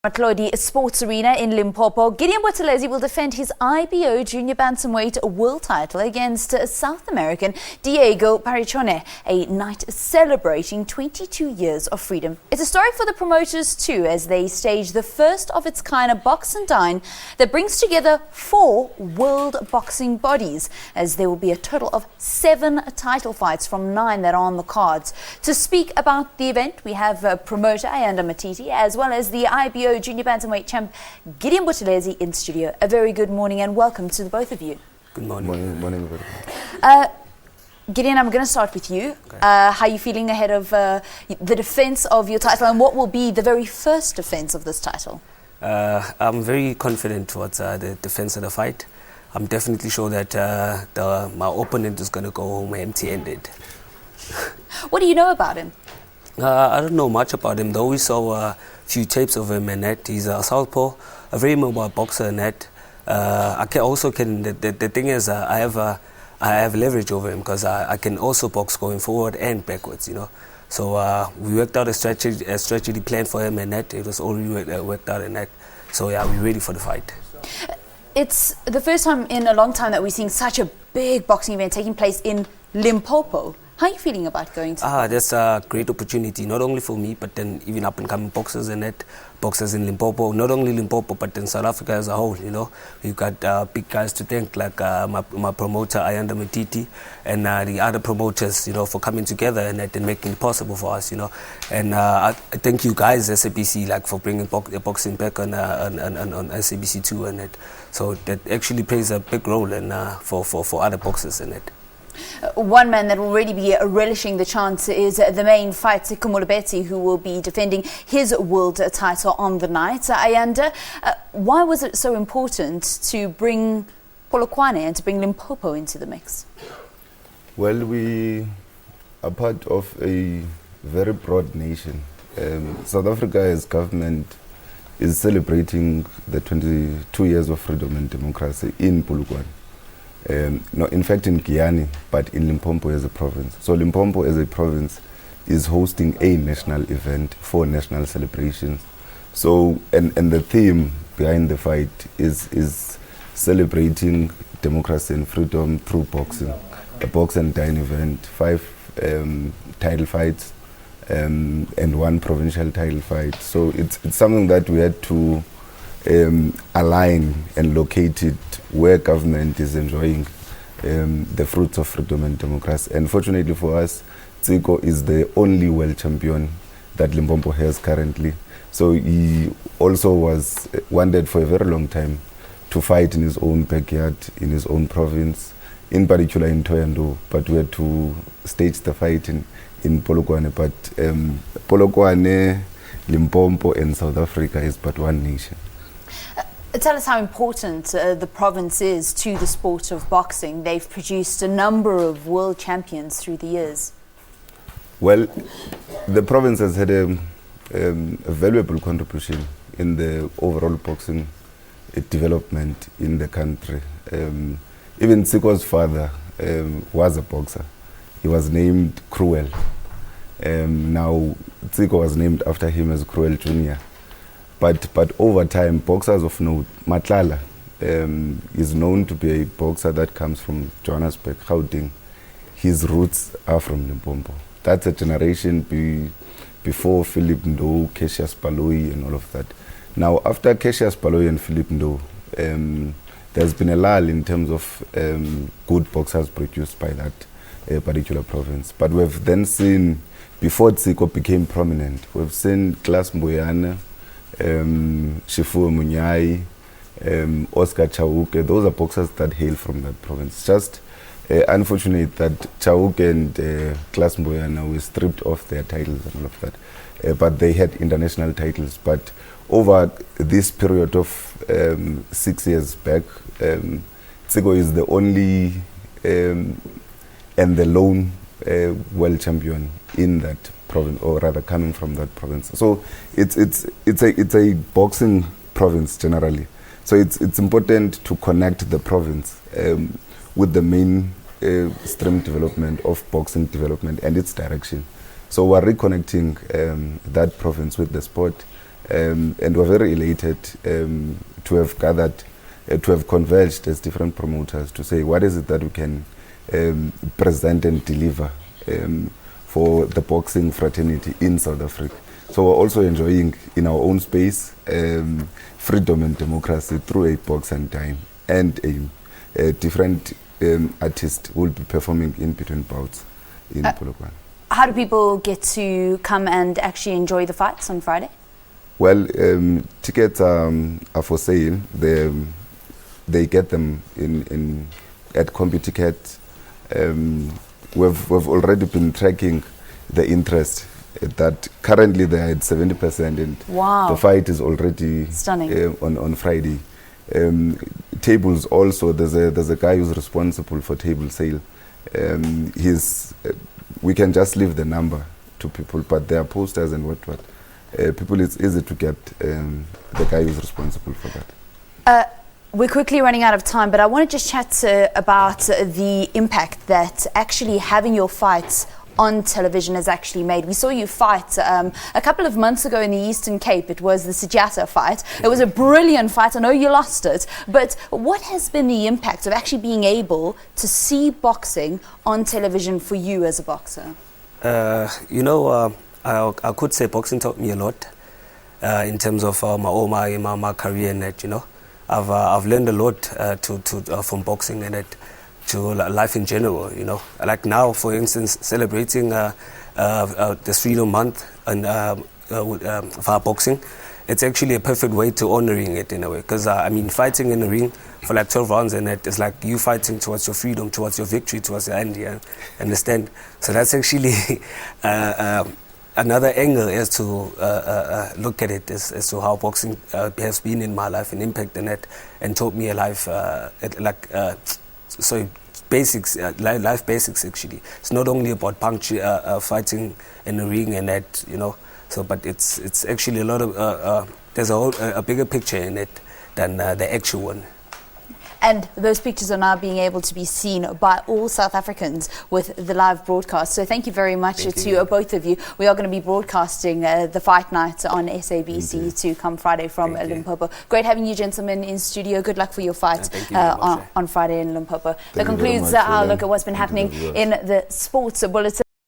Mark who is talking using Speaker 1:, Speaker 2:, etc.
Speaker 1: Ramathlodi Sports Arena in Limpopo. Gideon Buthelezi will defend his IBO junior bantamweight world title against South American Diego Liriano, a night celebrating 22 years of freedom. It's a story for the promoters too, as they stage the first of its kind of box and dine that brings together 4 world boxing bodies, as there will be a total of 7 title fights from 9 that are on the cards. To speak about the event, we have promoter Ayanda Matiti as well as the IBO junior bantamweight champ Gideon Buthelezi in studio. A very good morning and welcome to the both of you.
Speaker 2: Good morning.
Speaker 3: Morning.
Speaker 1: Gideon, I'm going to start with you. Okay. How are you feeling ahead of the defense of your title, and what will be the very first defense of this title?
Speaker 2: I'm very confident towards the defense of the fight. I'm definitely sure that my opponent is going to go home empty-handed.
Speaker 1: What do you know about him?
Speaker 2: I don't know much about him, though. We saw a few tapes of him in that. He's a southpaw, a very mobile boxer in that. The thing is, I have leverage over him because I can also box going forward and backwards, you know. So we worked out a strategy plan for him in that. It was already worked out in that. So yeah, we're ready for the fight.
Speaker 1: It's the first time in a long time that we're seeing such a big boxing event taking place in Limpopo. How are you feeling about going to
Speaker 2: that's a great opportunity, not only for me, but then even up-and-coming boxers and boxers in Limpopo. Not only Limpopo, but in South Africa as a whole, you know. We've got big guys to thank, like my promoter, Ayanda Matiti, and the other promoters, you know, for coming together and making it possible for us, you know. And I thank you guys, SABC, like, for bringing boxing back on SABC too, and that. So that actually plays a big role in, for other boxers in it.
Speaker 1: One man that will already be relishing the chance is the main fight, Ngoaku, who will be defending his world title on the night. Ayanda, why was it so important to bring Polokwane and to bring Limpopo into the mix?
Speaker 3: Well, we are part of a very broad nation. South Africa as government is celebrating the 22 years of freedom and democracy in Polokwane. No, in fact in Guyana, but in Limpopo as a province. So Limpopo as a province is hosting a national event for national celebrations. So, and the theme behind the fight is celebrating democracy and freedom through boxing. A box and dine event, 5 title fights and 1 provincial title fight. So it's something that we had to align and locate it where government is enjoying the fruits of freedom and democracy. And fortunately for us, Tsiko is the only world champion that Limpopo has currently. So he also was wanted for a very long time to fight in his own backyard, in his own province, in particular in Thohoyandou, but we had to stage the fight in Polokwane. But Polokwane, Limpopo and South Africa is but one nation.
Speaker 1: Tell us how important the province is to the sport of boxing. They've produced a number of world champions through the years.
Speaker 3: Well, the province has had a valuable contribution in the overall boxing development in the country. Even Tsiko's father was a boxer. He was named Cruel. Now Tsiko was named after him as Cruel Jr. But over time, boxers of note, Matlala is known to be a boxer that comes from Johannesburg, Gauteng. His roots are from Limpopo. That's a generation before Philip Ndou, Cassius Baloyi and all of that. Now, after Cassius Baloyi and Philip Ndou, there's been a lull in terms of good boxers produced by that particular province. But we've then seen, before Tsiko became prominent, we've seen Klaas Mboyane, Shifu Munyai, Oscar Chauke. Those are boxers that hail from that province. Just unfortunate that Chauke and Klaas Mboyane were stripped of their titles and all of that. But they had international titles. But over this period of 6 years back, Tsiko is the only and the lone world champion in that province, or rather coming from that province. So it's a boxing province generally. So it's important to connect the province with the main stream development of boxing development and its direction. So we're reconnecting that province with the sport. And we're very elated to have gathered, to have converged as different promoters to say what is it that we can present and deliver for the boxing fraternity in South Africa. So we're also enjoying in our own space freedom and democracy through a box and dine, and a different artists will be performing in between bouts in Polokwane.
Speaker 1: How do people get to come and actually enjoy the fights on Friday?
Speaker 3: Well, tickets are for sale. They get them at CompuTicket. We've already been tracking the interest. That currently they are at 70%, and
Speaker 1: wow,
Speaker 3: the fight is already
Speaker 1: stunning
Speaker 3: on Friday. Tables also. There's a guy who's responsible for table sale. We can just leave the number to people, but there are posters and what. People, it's easy to get the guy who's responsible for that.
Speaker 1: We're quickly running out of time, but I want to just chat about the impact that actually having your fights on television has actually made. We saw you fight a couple of months ago in the Eastern Cape. It was the Sijata fight. It was a brilliant fight. I know you lost it, but what has been the impact of actually being able to see boxing on television for you as a boxer?
Speaker 2: I could say boxing taught me a lot in terms of my career and that, I've learned a lot from boxing and that to life in general, Like now, for instance, celebrating the Freedom Month and for boxing, it's actually a perfect way to honoring it in a way. Because, fighting in the ring for like 12 rounds and it's like you fighting towards your freedom, towards your victory, towards your end, you understand? So that's actually another angle as to look at it as to how boxing has been in my life and impact in it and taught me a life, basics, life basics actually. It's not only about fighting in the ring and that, So, but it's actually a lot of there's a bigger picture in it than the actual one.
Speaker 1: And those pictures are now being able to be seen by all South Africans with the live broadcast. So thank you very much to both of you. We are going to be broadcasting the fight night on SABC to come Friday from Limpopo. Great having you gentlemen in studio. Good luck for your fight on Friday in Limpopo. That concludes our look at what's been happening in the Sports Bulletin.